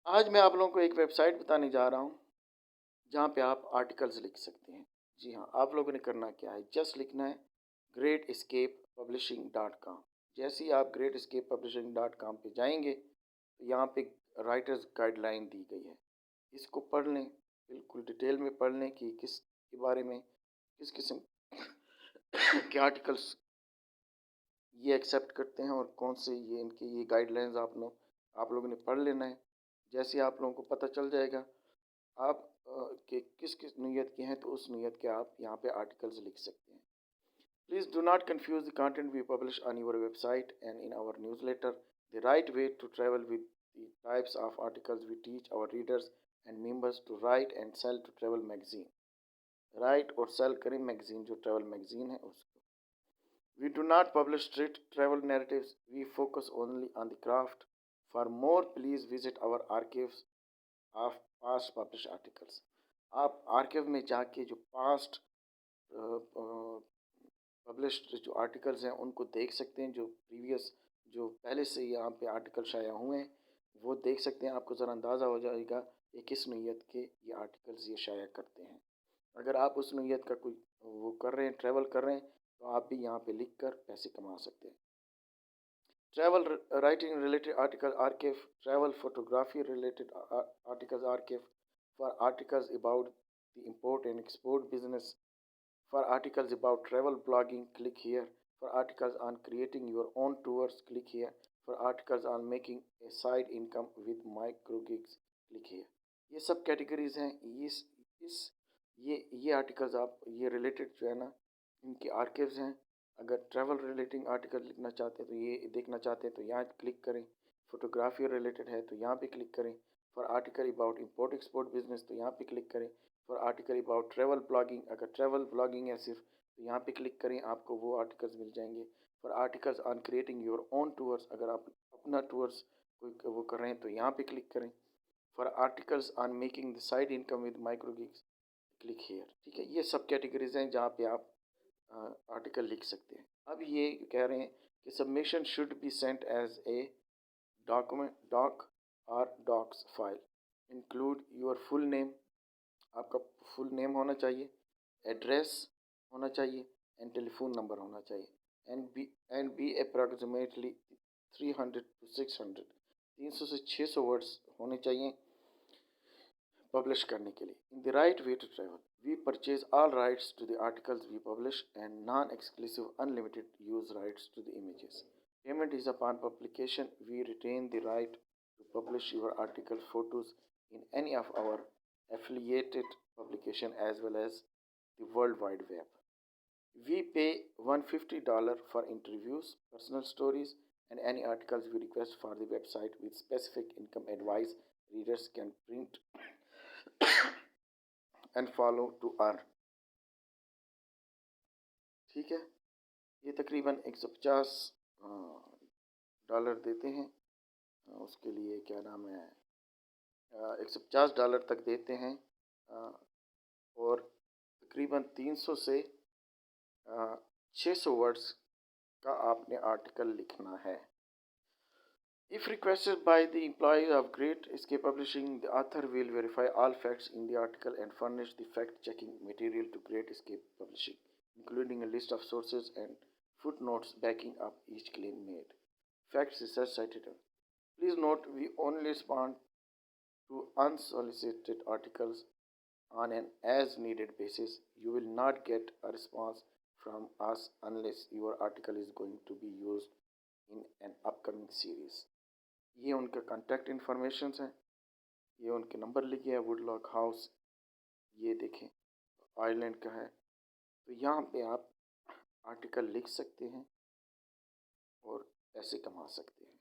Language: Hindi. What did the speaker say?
आज मैं आप लोगों को एक वेबसाइट बताने जा रहा हूँ जहाँ पे आप आर्टिकल्स लिख सकते हैं। जी हाँ, आप लोगों ने करना क्या है, जस्ट लिखना है greatescapepublishing.com। जैसे ही आप greatescapepublishing.com पे जाएंगे तो यहाँ पे राइटर्स गाइडलाइन दी गई है। इसको पढ़ लें, बिल्कुल डिटेल में पढ़ लें कि किस के बारे में, किस किस्म के आर्टिकल्स ये एक्सेप्ट करते हैं और कौन से ये इनके ये गाइडलाइंस आप लोगों ने पढ़ लेना है। जैसे आप लोगों को पता चल जाएगा आप कि किस किस नीयत के हैं, तो उस नीयत के आप यहाँ पे आर्टिकल्स लिख सकते हैं। Please do not confuse the content we publish on your website and in our newsletter. The right way to travel with the types of articles we teach our readers and members to write and sell to travel magazine. Write और सेल करें मैगजीन, जो ट्रेवल मैगजीन है उसको। We do not publish strict travel narratives. We focus only on the craft. For more, please visit our archives of past published articles. आप आर्काइव में जाके जो पास्ट पब्लिश्ड जो आर्टिकल्स हैं उनको देख सकते हैं। जो प्रीवियस, जो पहले से यहाँ पे आर्टिकल शाया हुए हैं वो देख सकते हैं। आपको ज़रा अंदाज़ा हो जाएगा कि किस नीयत के ये आर्टिकल्स ये शाया करते हैं। अगर आप उस नीयत का कोई वो कर रहे हैं, ट्रैवल कर रहे हैं, तो आप भी यहाँ पे लिख कर पैसे कमा सकते हैं। Travel writing related article archive, travel photography related articles archive, for articles about the import and export business, for articles about travel blogging click here, for articles on creating your own tours click here, for articles on making a side income with micro gigs click here. ये सब कैटेगरीज हैं। इस ये आर्टिकल्स आप ये रिलेटेड जो है ना, इनके आर्काइव्स हैं। अगर ट्रैवल रिलेटिंग आर्टिकल लिखना चाहते हैं तो ये देखना चाहते हैं तो यहाँ क्लिक करें। फोटोग्राफी रिलेटेड है तो यहाँ पे क्लिक करें। For article about import export business तो यहाँ पे क्लिक करें। For article about travel blogging, अगर ट्रैवल ब्लॉगिंग है सिर्फ, तो यहाँ पे क्लिक करें, आपको वो आर्टिकल्स मिल जाएंगे। For articles on creating your own tours, अगर आप अपना टूर्स कोई वो कर रहे हैं तो यहाँ पे क्लिक करें। For articles on making the side income with micro gigs click here. ठीक है, ये सब कैटेगरीज हैं जहाँ पे आप आर्टिकल लिख सकते हैं। अब ये कह रहे हैं कि submission should be sent as a document doc और docx file. Include your full name, आपका फुल नेम होना चाहिए, एड्रेस होना चाहिए एंड टेलीफोन नंबर होना चाहिए। एंड बी अप्रॉक्सीमेटली 300 to 600, 300 से 600 वर्ड्स होने चाहिए पब्लिश करने के लिए। In the right way to travel, we purchase all rights to the articles we publish and non exclusive unlimited use rights to the images. Payment is upon publication. We retain the right to publish your article photos in any of our affiliated publication as well as the World Wide Web. We pay $150 for interviews, personal stories, and any articles we request for the website with specific income advice readers can print and follow to earn। ठीक है, ये तकरीबन $150 देते हैं। उसके लिए क्या नाम है, $150 तक देते हैं और तकरीबन 300 से 600 वर्ड्स का आपने आर्टिकल लिखना है। If requested by the employees of Great Escape Publishing, the author will verify all facts in the article and furnish the fact-checking material to Great Escape Publishing, including a list of sources and footnotes backing up each claim made. Facts research cited. Please note, we only respond to unsolicited articles on an as-needed basis. You will not get a response from us unless your article is going to be used in an upcoming series. ये उनका कॉन्टैक्ट इन्फॉर्मेशन है, ये उनके नंबर लिखे हैं। वुडलॉक हाउस, ये देखें आयरलैंड का है। तो यहाँ पे आप आर्टिकल लिख सकते हैं और पैसे कमा सकते हैं।